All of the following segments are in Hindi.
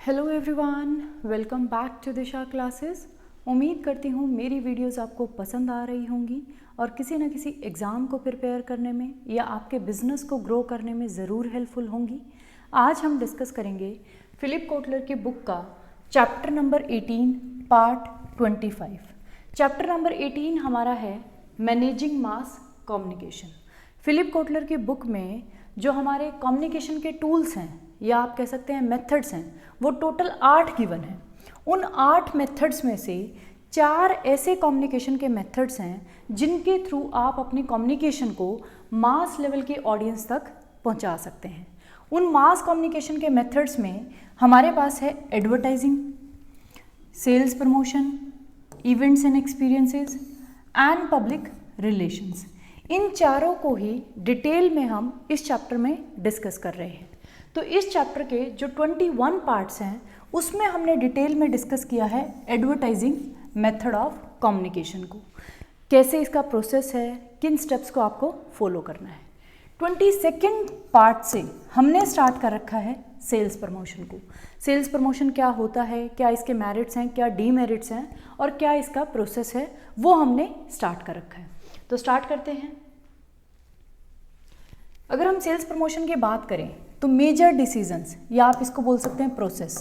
Hello everyone, welcome back to Disha classes. उम्मीद करती हूँ मेरी वीडियोस आपको पसंद आ रही होंगी और किसी न किसी एग्ज़ाम को प्रिपेयर करने में या आपके बिजनेस को ग्रो करने में ज़रूर हेल्पफुल होंगी। आज हम डिस्कस करेंगे फिलिप कोटलर की बुक का chapter number 18 part 25। Chapter number 18 हमारा है managing mass communication. Philip Kotler की बुक में जो हमारे कम्युनिकेशन के टूल्स हैं या आप कह सकते हैं मेथड्स हैं, वो टोटल 8 गिवन हैं। उन 8 मेथड्स में से 4 ऐसे कम्युनिकेशन के मेथड्स हैं जिनके थ्रू आप अपनी कम्युनिकेशन को मास लेवल के ऑडियंस तक पहुंचा सकते हैं। उन मास कम्युनिकेशन के मेथड्स में हमारे पास है advertising, sales promotion, events and experiences and public relations. इन चारों को ही डिटेल में हम इस चैप्टर में डिस्कस कर रहे हैं। तो इस चैप्टर के जो 21 पार्ट्स हैं उसमें हमने डिटेल में डिस्कस किया है एडवर्टाइजिंग मेथड ऑफ कम्युनिकेशन को, कैसे इसका प्रोसेस है, किन स्टेप्स को आपको फॉलो करना है। 22nd पार्ट से हमने स्टार्ट कर रखा है सेल्स प्रमोशन को। सेल्स प्रमोशन क्या होता है, क्या इसके मेरिट्स हैं, क्या डीमेरिट्स हैं और क्या इसका प्रोसेस है, वो हमने स्टार्ट कर रखा है। तो स्टार्ट करते हैं। अगर हम सेल्स प्रमोशन की बात करें तो मेजर डिसीजंस या आप इसको बोल सकते हैं प्रोसेस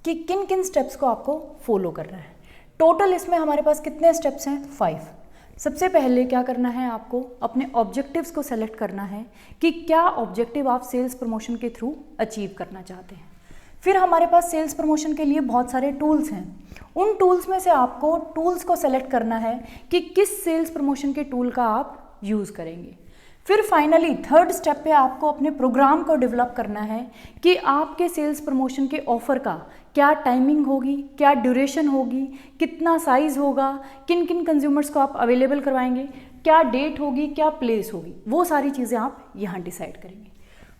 कि किन किन स्टेप्स को आपको फॉलो करना है। टोटल इसमें हमारे पास कितने स्टेप्स हैं? 5। सबसे पहले क्या करना है, आपको अपने ऑब्जेक्टिव्स को सेलेक्ट करना है कि क्या ऑब्जेक्टिव आप सेल्स प्रमोशन के थ्रू अचीव करना चाहते हैं। फिर हमारे पास सेल्स प्रमोशन के लिए बहुत सारे टूल्स हैं। उन टूल्स में से आपको टूल्स को सेलेक्ट करना है कि किस सेल्स प्रमोशन के टूल का आप यूज़ करेंगे। फिर फाइनली 3rd स्टेप पे आपको अपने प्रोग्राम को डेवलप करना है कि आपके सेल्स प्रमोशन के ऑफ़र का क्या टाइमिंग होगी, क्या ड्यूरेशन होगी, कितना साइज़ होगा, किन किन कंज्यूमर्स को आप अवेलेबल करवाएंगे, क्या डेट होगी, क्या प्लेस होगी, वो सारी चीज़ें आप यहाँ डिसाइड करेंगे।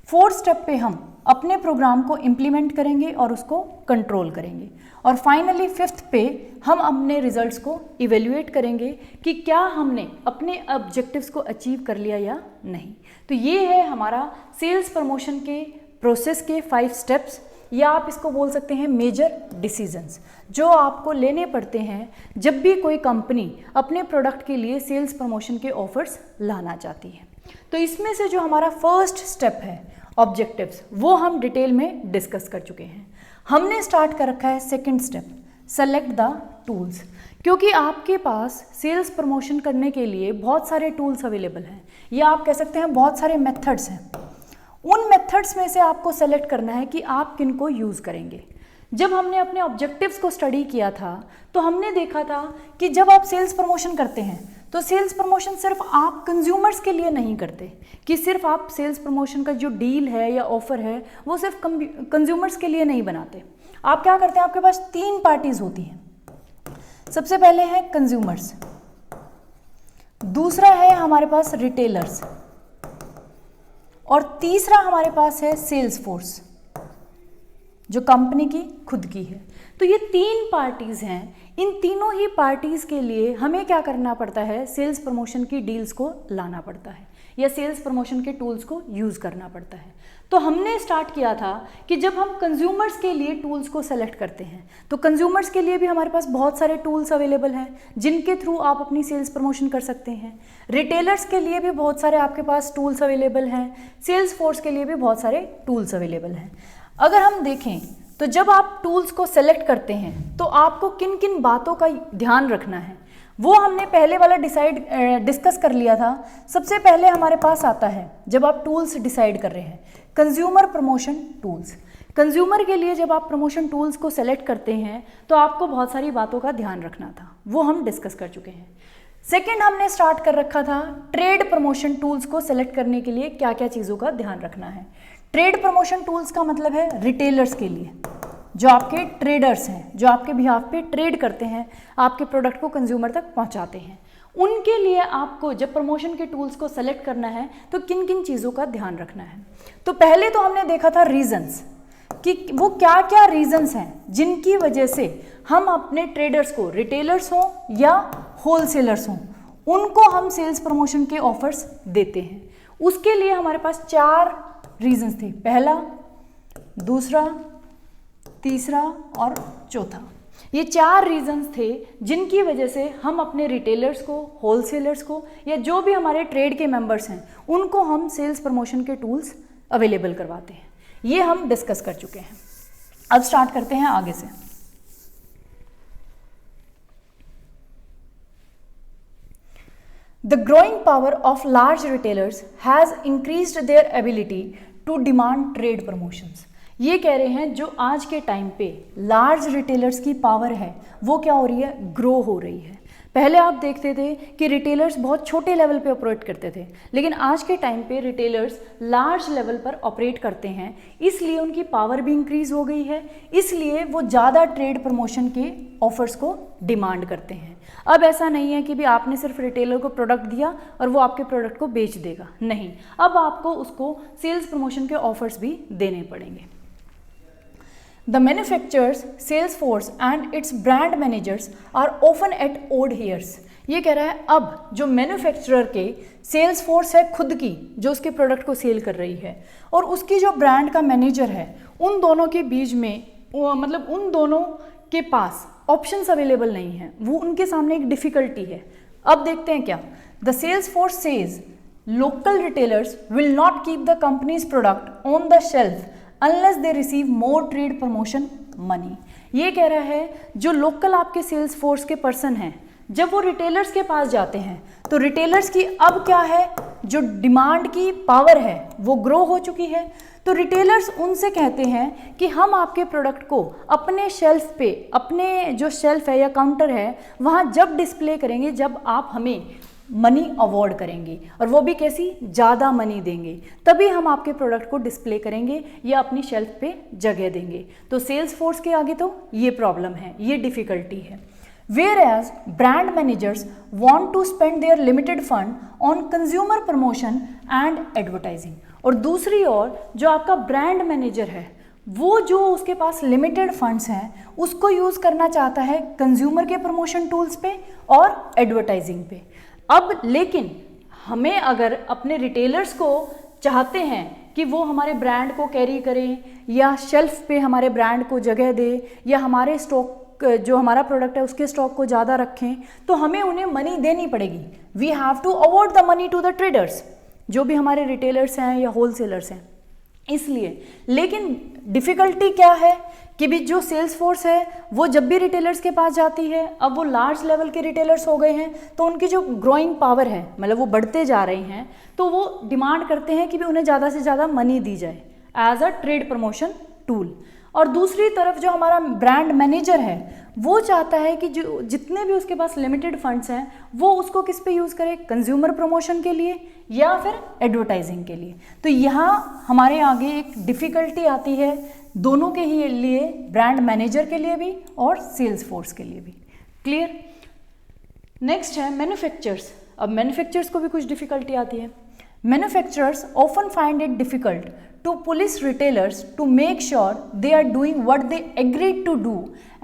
4th स्टेप पे हम अपने प्रोग्राम को इम्प्लीमेंट करेंगे और उसको कंट्रोल करेंगे। और फाइनली 5th पे हम अपने रिजल्ट्स को इवेल्युएट करेंगे कि क्या हमने अपने ऑब्जेक्टिव्स को अचीव कर लिया या नहीं। तो ये है हमारा सेल्स प्रमोशन के प्रोसेस के 5 स्टेप्स, या आप इसको बोल सकते हैं मेजर डिसीजंस, जो आपको लेने पड़ते हैं जब भी कोई कंपनी अपने प्रोडक्ट के लिए सेल्स प्रमोशन के ऑफर्स लाना चाहती है। तो इसमें से जो हमारा फर्स्ट स्टेप है ऑब्जेक्टिव्स, वो हम डिटेल में डिस्कस कर चुके हैं। हमने स्टार्ट कर रखा है 2nd step, select the tools. क्योंकि आपके पास सेल्स प्रमोशन करने के लिए बहुत सारे टूल्स अवेलेबल हैं, या आप कह सकते हैं बहुत सारे मेथड्स हैं। उन मेथड्स में से आपको सेलेक्ट करना है कि आप किन को यूज़ करेंगे। जब हमने अपने ऑब्जेक्टिव्स को स्टडी किया था तो हमने देखा था कि जब आप सेल्स प्रमोशन करते हैं तो सेल्स प्रमोशन सिर्फ आप कंज्यूमर्स के लिए नहीं करते कि सिर्फ आप सेल्स प्रमोशन का जो डील है या ऑफर है वो सिर्फ कंज्यूमर्स के लिए नहीं बनाते। आप क्या करते हैं, आपके पास 3 पार्टीज होती हैं। सबसे पहले है कंज्यूमर्स, दूसरा है हमारे पास रिटेलर्स और तीसरा हमारे पास है सेल्स फोर्स, जो कंपनी की खुद की है। तो ये 3 पार्टीज हैं। इन तीनों ही पार्टीज के लिए हमें क्या करना पड़ता है, सेल्स प्रमोशन की डील्स को लाना पड़ता है या सेल्स प्रमोशन के टूल्स को यूज़ करना पड़ता है। तो हमने स्टार्ट किया था कि जब हम कंज्यूमर्स के लिए टूल्स को सेलेक्ट करते हैं तो कंज्यूमर्स के लिए भी हमारे पास बहुत सारे टूल्स अवेलेबल हैं जिनके थ्रू आप अपनी सेल्स प्रमोशन कर सकते हैं। रिटेलर्स के लिए भी बहुत सारे आपके पास टूल्स अवेलेबल हैं, सेल्स फोर्स के लिए भी बहुत सारे टूल्स अवेलेबल हैं। अगर हम देखें तो जब आप टूल्स को सेलेक्ट करते हैं तो आपको किन किन बातों का ध्यान रखना है वो हमने पहले वाला डिस्कस कर लिया था। सबसे पहले हमारे पास आता है, जब आप टूल्स डिसाइड कर रहे हैं, कंज्यूमर प्रमोशन टूल्स। कंज्यूमर के लिए जब आप प्रमोशन टूल्स को सेलेक्ट करते हैं तो आपको बहुत सारी बातों का ध्यान रखना था, वो हम डिस्कस कर चुके हैं। सेकेंड हमने स्टार्ट कर रखा था ट्रेड प्रमोशन टूल्स को सेलेक्ट करने के लिए क्या क्या चीज़ों का ध्यान रखना है। ट्रेड प्रमोशन टूल्स का मतलब है रिटेलर्स के लिए, जो आपके ट्रेडर्स हैं, जो आपके बिहाफ पे ट्रेड करते हैं, आपके प्रोडक्ट को कंज्यूमर तक पहुंचाते हैं। उनके लिए आपको जब प्रमोशन के टूल्स को सेलेक्ट करना है तो किन किन चीज़ों का ध्यान रखना है। तो पहले तो हमने देखा था रीजंस, कि वो क्या क्या रीजंस हैं जिनकी वजह से हम अपने ट्रेडर्स को, रिटेलर्स हों या होलसेलर्स हों, उनको हम सेल्स प्रमोशन के ऑफर्स देते हैं। उसके लिए हमारे पास 4 रीजंस थे, पहला, दूसरा, तीसरा और चौथा। ये 4 रीजंस थे जिनकी वजह से हम अपने रिटेलर्स को, होलसेलर्स को, या जो भी हमारे ट्रेड के मेंबर्स हैं उनको हम सेल्स प्रमोशन के टूल्स अवेलेबल करवाते हैं। ये हम डिस्कस कर चुके हैं। अब स्टार्ट करते हैं आगे से। The growing power of large retailers has increased their ability to demand trade promotions. ये कह रहे हैं जो आज के टाइम पे लार्ज रिटेलर्स की पावर है वो क्या हो रही है, ग्रो हो रही है। पहले आप देखते थे कि रिटेलर्स बहुत छोटे लेवल पे ऑपरेट करते थे, लेकिन आज के टाइम पे रिटेलर्स लार्ज लेवल पर ऑपरेट करते हैं, इसलिए उनकी पावर भी इंक्रीज हो गई है, इसलिए वो ज़्यादा ट्रेड प्रमोशन के ऑफर्स को डिमांड करते हैं। अब ऐसा नहीं है कि भी आपने सिर्फ रिटेलर को प्रोडक्ट दिया और वो आपके प्रोडक्ट को बेच देगा, नहीं, अब आपको उसको सेल्स प्रमोशन के ऑफर्स भी देने पड़ेंगे। The manufacturer's sales force and its brand managers are often at odd years. ये कह रहा है अब जो मैन्युफैक्चरर के सेल्स फोर्स है खुद की, जो उसके प्रोडक्ट को सेल कर रही है, और उसकी जो ब्रांड का मैनेजर है, उन दोनों के बीच में मतलब उन दोनों के पास ऑप्शंस अवेलेबल नहीं है, वो उनके सामने एक डिफ़िकल्टी है। अब देखते हैं क्या। The sales force says local retailers will not keep the companies product on the shelf unless they receive more trade promotion money. ये कह रहा है जो लोकल आपके सेल्स फोर्स के पर्सन हैं, जब वो रिटेलर्स के पास जाते हैं तो रिटेलर्स की अब क्या है, जो डिमांड की पावर है वो ग्रो हो चुकी है, तो रिटेलर्स उनसे कहते हैं कि हम आपके प्रोडक्ट को अपने शेल्फ पे, अपने जो शेल्फ है या काउंटर है वहाँ जब डिस्प्ले करेंगे, जब आप हमें मनी अवॉर्ड करेंगे, और वो भी कैसी, ज़्यादा मनी देंगे, तभी हम आपके प्रोडक्ट को डिस्प्ले करेंगे या अपनी शेल्फ पे जगह देंगे। तो सेल्स फोर्स के आगे तो ये प्रॉब्लम है, ये डिफ़िकल्टी है। Whereas brand managers want to spend their limited fund on consumer promotion and advertising. और दूसरी ओर जो आपका ब्रांड मैनेजर है वो जो उसके पास लिमिटेड फंड्स हैं उसको यूज़ करना चाहता है कंज्यूमर के प्रमोशन टूल्स पे और एडवर्टाइजिंग पे। अब लेकिन हमें अगर अपने रिटेलर्स को चाहते हैं कि वो हमारे ब्रांड को कैरी करें या शेल्फ पे हमारे ब्रांड को जगह दे या हमारे स्टॉक जो हमारा प्रोडक्ट है उसके स्टॉक को ज़्यादा रखें, तो हमें उन्हें मनी देनी पड़ेगी। We have to award the money to the traders, जो भी हमारे रिटेलर्स हैं या होलसेलर्स हैं, इसलिए। लेकिन डिफ़िकल्टी क्या है कि भी जो सेल्स फोर्स है वो जब भी रिटेलर्स के पास जाती है, अब वो लार्ज लेवल के रिटेलर्स हो गए हैं, तो उनकी जो ग्रोइंग पावर है, मतलब वो बढ़ते जा रही हैं, तो वो डिमांड करते हैं कि भी उन्हें ज़्यादा से ज़्यादा मनी दी जाए as a trade promotion tool. और दूसरी तरफ जो हमारा ब्रांड मैनेजर है वो चाहता है कि जो जितने भी उसके पास लिमिटेड फंड्स हैं वो उसको किस पे यूज़ करे, कंज्यूमर प्रमोशन के लिए या फिर एडवर्टाइजिंग के लिए। तो यहाँ हमारे आगे एक डिफ़िकल्टी आती है दोनों के ही लिए, ब्रांड मैनेजर के लिए भी और सेल्स फोर्स के लिए भी। क्लियर। नेक्स्ट है मैन्युफैक्चरर्स। अब मैन्युफैक्चरर्स को भी कुछ डिफ़िकल्टी आती है। Manufacturers often find it difficult to police retailers to make sure they are doing what they agreed to do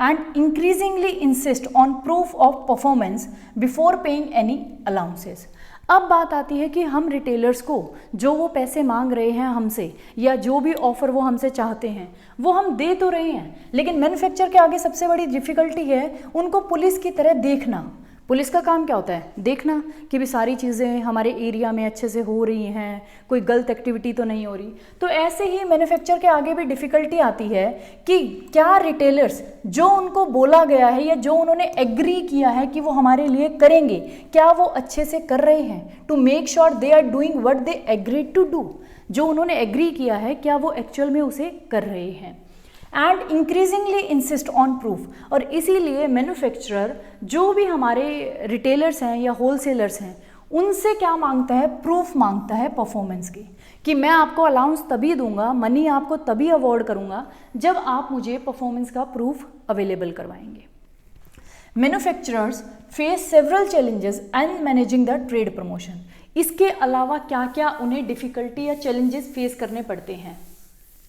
and increasingly insist on proof of performance before paying any allowances. अब बात आती है कि हम रिटेलर्स को जो वो पैसे मांग रहे हैं हमसे या जो भी ऑफ़र वो हमसे चाहते हैं वो हम दे तो रहे हैं, लेकिन मैन्युफैक्चर के आगे सबसे बड़ी डिफ़िकल्टी है उनको पुलिस की तरह देखना। पुलिस का काम क्या होता है, देखना कि भी सारी चीज़ें हमारे एरिया में अच्छे से हो रही हैं, कोई गलत एक्टिविटी तो नहीं हो रही। तो ऐसे ही मैन्युफैक्चर के आगे भी डिफ़िकल्टी आती है कि क्या रिटेलर्स जो उनको बोला गया है या जो उन्होंने एग्री किया है कि वो हमारे लिए करेंगे, क्या वो अच्छे से कर रहे हैं, to make sure they are doing what they agreed to do. जो उन्होंने एग्री किया है क्या वो एक्चुअल में उसे कर रहे हैं। And increasingly insist on proof. और इसीलिए मैन्युफैक्चरर जो भी हमारे रिटेलर्स हैं या होलसेलर्स हैं उनसे क्या मांगता है, प्रूफ मांगता है परफॉर्मेंस की, कि मैं आपको अलाउंस तभी दूंगा, मनी आपको तभी अवॉर्ड करूंगा जब आप मुझे परफॉर्मेंस का प्रूफ अवेलेबल करवाएंगे। Manufacturers face several challenges and managing the trade promotion. इसके अलावा क्या क्या उन्हें डिफ़िकल्टी या चैलेंजेस फेस करने पड़ते हैं,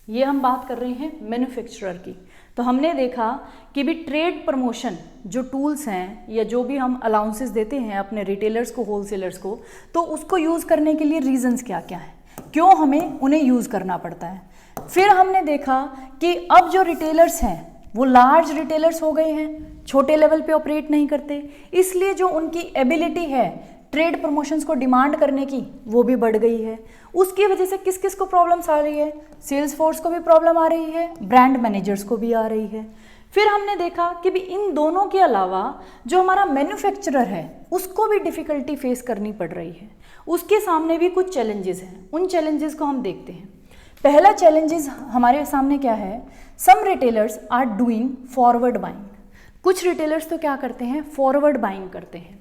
ये हम बात कर रहे हैं मैन्युफैक्चरर की। तो हमने देखा कि भी ट्रेड प्रमोशन जो टूल्स हैं या जो भी हम अलाउंसेस देते हैं अपने रिटेलर्स को, होलसेलर्स को, तो उसको यूज़ करने के लिए रीजंस क्या क्या हैं, क्यों हमें उन्हें यूज़ करना पड़ता है। फिर हमने देखा कि अब जो रिटेलर्स हैं वो लार्ज रिटेलर्स हो गए हैं, छोटे लेवल पे ऑपरेट नहीं करते, इसलिए जो उनकी एबिलिटी है ट्रेड प्रमोशंस को डिमांड करने की वो भी बढ़ गई है। उसकी वजह से किस किस को प्रॉब्लम्स आ रही है? सेल्स फोर्स को भी प्रॉब्लम आ रही है, ब्रांड मैनेजर्स को भी आ रही है। फिर हमने देखा कि भी इन दोनों के अलावा जो हमारा मैन्युफैक्चरर है उसको भी डिफ़िकल्टी फेस करनी पड़ रही है, उसके सामने भी कुछ चैलेंजेस हैं। उन चैलेंजेस को हम देखते हैं। पहला चैलेंजेस हमारे सामने क्या है? Some retailers are doing forward buying. कुछ रिटेलर्स तो क्या करते हैं? फॉरवर्ड बाइंग करते हैं।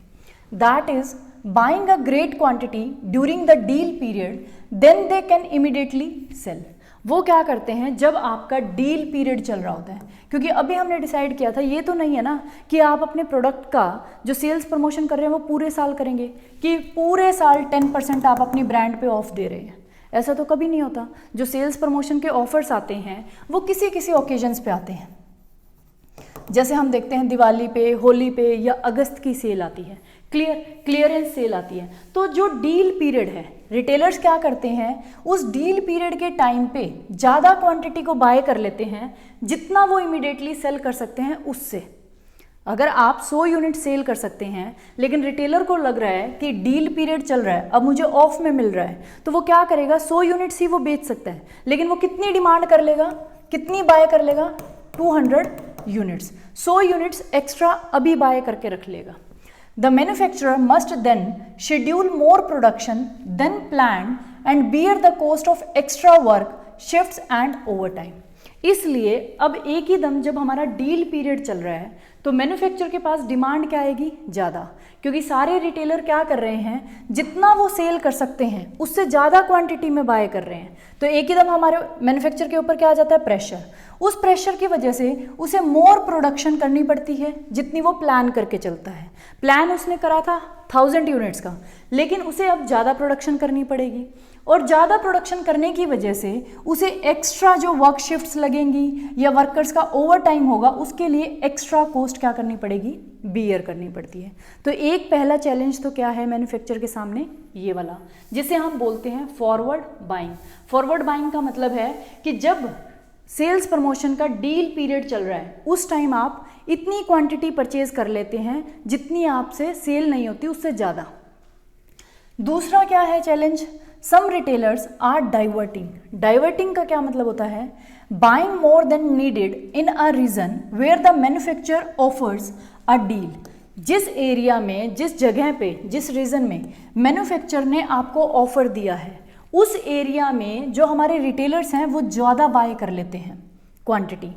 That is buying a great quantity during the deal period, then they can immediately sell. वो क्या करते हैं जब आपका डील पीरियड चल रहा होता है, क्योंकि अभी हमने डिसाइड किया था, ये तो नहीं है ना कि आप अपने प्रोडक्ट का जो सेल्स प्रमोशन कर रहे हैं वो पूरे साल करेंगे, कि पूरे साल 10% आप अपनी ब्रांड पे ऑफ दे रहे हैं। ऐसा तो कभी नहीं होता। जो सेल्स प्रमोशन के ऑफर्स आते हैं वो किसी किसी ओकेजन्स पे आते हैं। जैसे हम देखते हैं दिवाली पे, होली पे या अगस्त की सेल आती है, क्लियरेंस सेल आती है। तो जो डील पीरियड है, रिटेलर्स क्या करते हैं उस डील पीरियड के टाइम पे ज़्यादा क्वांटिटी को बाय कर लेते हैं, जितना वो इमीडिएटली सेल कर सकते हैं उससे। अगर आप 100 यूनिट सेल कर सकते हैं लेकिन रिटेलर को लग रहा है कि डील पीरियड चल रहा है, अब मुझे ऑफ में मिल रहा है, तो वो क्या करेगा? 100 यूनिट्स ही वो बेच सकता है, लेकिन वो कितनी डिमांड कर लेगा, कितनी बाय कर लेगा? 200 यूनिट्स। 100 यूनिट्स एक्स्ट्रा अभी बाय करके रख लेगा। The manufacturer must then schedule more production than planned and bear the cost of extra work, shifts and overtime. इसलिए अब एक ही दम जब हमारा डील पीरियड चल रहा है तो मैन्युफैक्चरर के पास डिमांड क्या आएगी? ज़्यादा, क्योंकि सारे रिटेलर क्या कर रहे हैं, जितना वो सेल कर सकते हैं उससे ज़्यादा क्वांटिटी में बाय कर रहे हैं। तो एक ही दम हमारे मैन्युफैक्चरर के ऊपर क्या आ जाता है? प्रेशर। उस प्रेशर की वजह से उसे मोर प्रोडक्शन करनी पड़ती है जितनी वो प्लान करके चलता है। प्लान उसने करा था 1000 यूनिट्स का, लेकिन उसे अब ज़्यादा प्रोडक्शन करनी पड़ेगी, और ज़्यादा प्रोडक्शन करने की वजह से उसे एक्स्ट्रा जो वर्क शिफ्ट्स लगेंगी या वर्कर्स का ओवर टाइम होगा उसके लिए एक्स्ट्रा कॉस्ट क्या करनी पड़ेगी? बियर करनी पड़ती है। तो एक पहला चैलेंज तो क्या है मैन्युफैक्चरर के सामने? ये वाला, जिसे हम बोलते हैं फॉरवर्ड बाइंग। फॉरवर्ड बाइंग का मतलब है कि जब सेल्स प्रमोशन का डील पीरियड चल रहा है उस टाइम आप इतनी क्वांटिटी परचेज कर लेते हैं जितनी आपसे सेल नहीं होती, उससे ज़्यादा। दूसरा क्या है challenge? Some retailers are diverting. Diverting का क्या मतलब होता है? Buying more than needed in a region where the manufacturer offers a deal. जिस एरिया में, जिस जगह पे, जिस रीजन में मैन्युफैक्चरर ने आपको ऑफर दिया है उस एरिया में जो हमारे रिटेलर्स हैं वो ज़्यादा बाय कर लेते हैं quantity,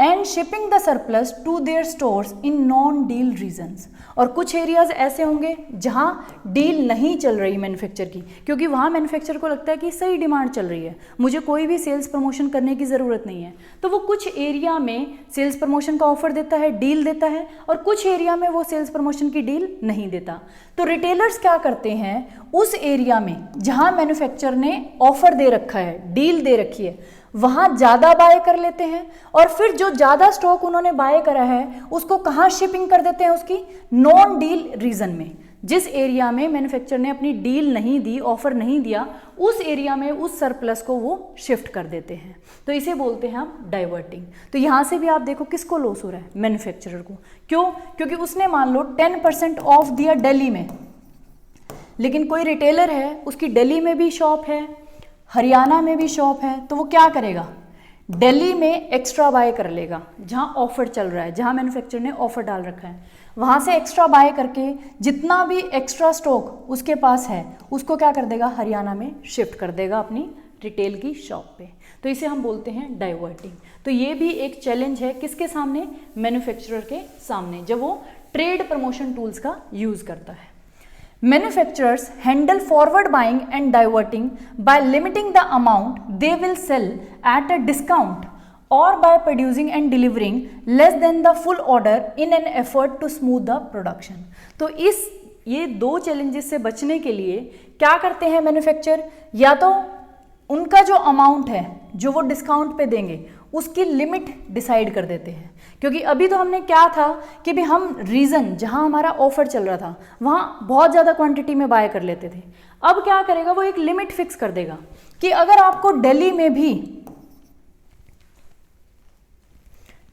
and shipping the surplus to their stores in non deal regions. और कुछ एरियाज ऐसे होंगे जहां डील नहीं चल रही मैन्युफैक्चर की, क्योंकि वहां मैन्युफैक्चर को लगता है कि सही डिमांड चल रही है, मुझे कोई भी सेल्स प्रमोशन करने की ज़रूरत नहीं है, तो वो कुछ एरिया में सेल्स प्रमोशन का ऑफर देता है, डील देता है, और कुछ एरिया में वो सेल्स प्रमोशन की डील नहीं देता। तो रिटेलर्स क्या करते हैं, उस एरिया में जहां मैन्युफैक्चरर ने ऑफर दे रखा है, डील दे रखी है, वहाँ ज़्यादा बाय कर लेते हैं, और फिर जो ज़्यादा स्टॉक उन्होंने बाय करा है उसको कहाँ शिपिंग कर देते हैं? उसकी नॉन डील रीजन में। जिस एरिया में मैन्युफैक्चरर ने अपनी डील नहीं दी, ऑफर नहीं दिया, उस एरिया में उस सरप्लस को वो शिफ्ट कर देते हैं। तो इसे बोलते हैं हम डाइवर्टिंग। तो यहाँ से भी आप देखो किसको लॉस हो रहा है? मैन्युफैक्चरर को। क्यों? क्योंकि उसने मान लो 10% ऑफ दिया दिल्ली में, लेकिन कोई रिटेलर है उसकी दिल्ली में भी शॉप है, हरियाणा में भी शॉप है, तो वो क्या करेगा? दिल्ली में एक्स्ट्रा बाय कर लेगा जहाँ ऑफर चल रहा है, जहाँ मैन्युफैक्चरर ने ऑफर डाल रखा है, वहाँ से एक्स्ट्रा बाय करके जितना भी एक्स्ट्रा स्टॉक उसके पास है उसको क्या कर देगा? हरियाणा में शिफ्ट कर देगा अपनी रिटेल की शॉप पे। तो इसे हम बोलते हैं डाइवर्टिंग। तो ये भी एक चैलेंज है किसके सामने? मैन्युफैक्चरर के सामने, जब वो ट्रेड प्रमोशन टूल्स का यूज़ करता है। Manufacturers handle forward buying and diverting by limiting the amount they will sell at a discount or by producing and delivering less than the full order in an effort to smooth the production. तो ये दो चैलेंजेस से बचने के लिए क्या करते हैं मैन्युफैक्चरर? या तो उनका जो अमाउंट है जो वो डिस्काउंट पे देंगे उसकी लिमिट डिसाइड कर देते हैं, क्योंकि अभी तो हमने क्या था कि भी हम रीज़न जहां हमारा ऑफर चल रहा था वहां बहुत ज़्यादा क्वांटिटी में बाय कर लेते थे। अब क्या करेगा? वो एक लिमिट फिक्स कर देगा कि अगर आपको दिल्ली में भी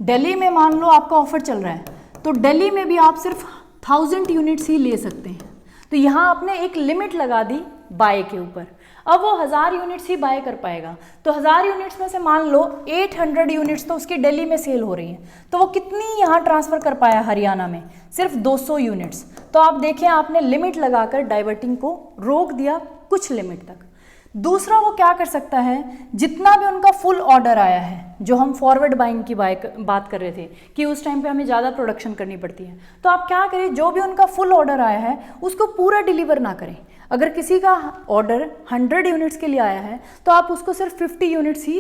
दिल्ली में मान लो आपका ऑफर चल रहा है, तो दिल्ली में भी आप सिर्फ 1000 यूनिट्स ही ले सकते हैं। तो यहाँ आपने एक लिमिट लगा दी बाय के ऊपर। अब वो 1000 यूनिट्स ही बाय कर पाएगा, तो 1000 यूनिट्स में से मान लो 800 यूनिट्स तो उसकी दिल्ली में सेल हो रही है, तो वो कितनी यहाँ ट्रांसफ़र कर पाया हरियाणा में? सिर्फ 200 यूनिट्स। तो आप देखें, आपने लिमिट लगाकर डाइवर्टिंग को रोक दिया कुछ लिमिट तक। दूसरा वो क्या कर सकता है, जितना भी उनका फुल ऑर्डर आया है, जो हम फॉरवर्ड बाइंग की बात कर रहे थे कि उस टाइम पे हमें ज़्यादा प्रोडक्शन करनी पड़ती है, तो आप क्या करें, जो भी उनका फुल ऑर्डर आया है उसको पूरा डिलीवर ना करें। अगर किसी का ऑर्डर 100 यूनिट्स के लिए आया है तो आप उसको सिर्फ 50 यूनिट्स ही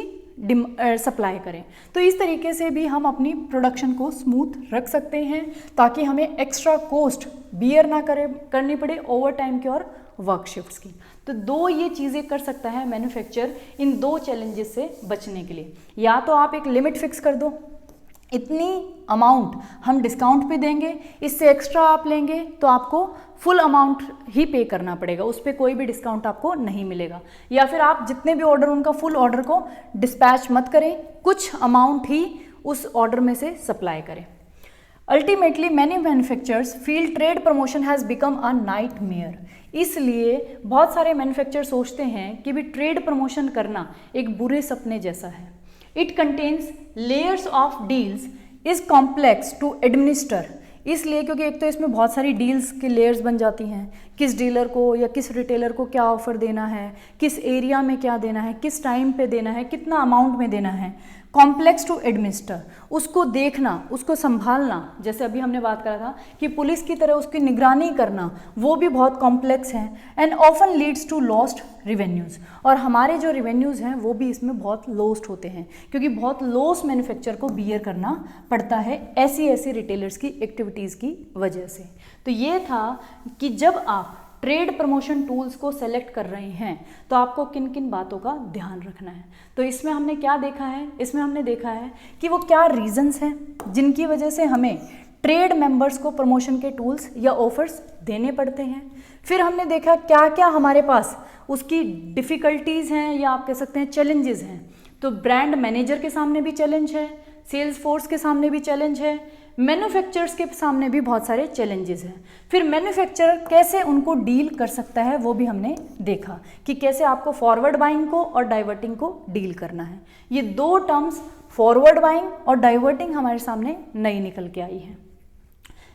सप्लाई करें। तो इस तरीके से भी हम अपनी प्रोडक्शन को स्मूथ रख सकते हैं, ताकि हमें एक्स्ट्रा कॉस्ट बियर ना करनी पड़े ओवर टाइम की और वर्क शिफ्ट्स की। तो दो ये चीज़ें कर सकता है मैन्युफैक्चर इन दो चैलेंजेस से बचने के लिए। या तो आप एक लिमिट फिक्स कर दो, इतनी अमाउंट हम डिस्काउंट पे देंगे, इससे एक्स्ट्रा आप लेंगे तो आपको फुल अमाउंट ही पे करना पड़ेगा, उस पर कोई भी डिस्काउंट आपको नहीं मिलेगा। या फिर आप जितने भी ऑर्डर, उनका फुल ऑर्डर को डिस्पैच मत करें, कुछ अमाउंट ही उस ऑर्डर में से सप्लाई करें। Ultimately many manufacturers feel trade promotion has become a nightmare. इसलिए बहुत सारे मैन्युफैक्चरर सोचते हैं कि भी ट्रेड प्रमोशन करना एक बुरे सपने जैसा है। It contains layers of deals, is complex to administer. इसलिए क्योंकि एक तो इसमें बहुत सारी डील्स की लेयर्स बन जाती हैं, किस डीलर को या किस रिटेलर को क्या ऑफ़र देना है, किस एरिया में क्या देना है, किस टाइम पे देना है, कितना अमाउंट में देना है। कॉम्प्लेक्स टू एडमिनिस्टर, उसको देखना, उसको संभालना, जैसे अभी हमने बात करा था कि पुलिस की तरह उसकी निगरानी करना, वो भी बहुत कॉम्प्लेक्स है। And often leads to lost revenues, और हमारे जो रिवेन्यूज़ हैं वो भी इसमें बहुत लॉस्ट होते हैं, क्योंकि बहुत लॉस मैन्युफैक्चर को बियर करना पड़ता है ऐसी रिटेलर्स की एक्टिविटीज़ की वजह से। तो ये था कि जब आप ट्रेड प्रमोशन टूल्स को सेलेक्ट कर रहे हैं तो आपको किन किन बातों का ध्यान रखना है। तो इसमें हमने क्या देखा है, इसमें हमने देखा है कि वो क्या रीजंस हैं जिनकी वजह से हमें ट्रेड मेंबर्स को प्रमोशन के टूल्स या ऑफर्स देने पड़ते हैं। फिर हमने देखा क्या क्या हमारे पास उसकी डिफ़िकल्टीज़ हैं या आप कह सकते हैं चैलेंजेस हैं। तो ब्रांड मैनेजर के सामने भी चैलेंज है, सेल्स फोर्स के सामने भी चैलेंज है, मैन्युफैक्चरर्स के सामने भी बहुत सारे चैलेंजेस हैं। फिर मैन्युफैक्चरर कैसे उनको डील कर सकता है वो भी हमने देखा कि कैसे आपको फॉरवर्ड बाइंग को और डाइवर्टिंग को डील करना है। ये दो टर्म्स फॉरवर्ड बाइंग और डाइवर्टिंग हमारे सामने नई निकल के आई है।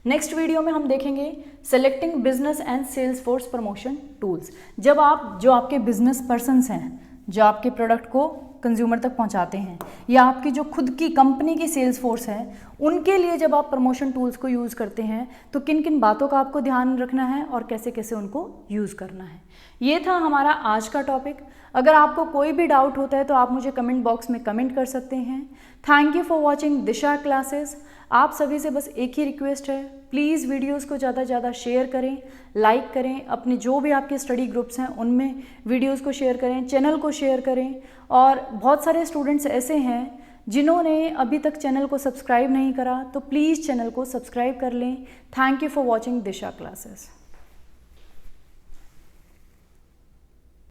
नेक्स्ट वीडियो में हम देखेंगे selecting business and sales force promotion tools. जब आप जो आपके बिजनेस पर्सन्स हैं, जो आपके प्रोडक्ट को कंज्यूमर तक पहुंचाते हैं, या आपकी जो खुद की कंपनी की सेल्स फोर्स है, उनके लिए जब आप प्रमोशन टूल्स को यूज़ करते हैं तो किन किन बातों का आपको ध्यान रखना है और कैसे कैसे उनको यूज़ करना है। ये था हमारा आज का टॉपिक। अगर आपको कोई भी डाउट होता है तो आप मुझे कमेंट बॉक्स में कमेंट कर सकते हैं। Thank you for watching Disha classes. आप सभी से बस एक ही रिक्वेस्ट है, प्लीज़ वीडियोस को ज़्यादा से ज़्यादा शेयर करें, लाइक करें, अपने जो भी आपके स्टडी ग्रुप्स हैं उनमें वीडियोस को शेयर करें, चैनल को शेयर करें। और बहुत सारे स्टूडेंट्स ऐसे हैं जिन्होंने अभी तक चैनल को सब्सक्राइब नहीं करा, तो प्लीज़ चैनल को सब्सक्राइब कर लें। Thank you for watching Disha classes.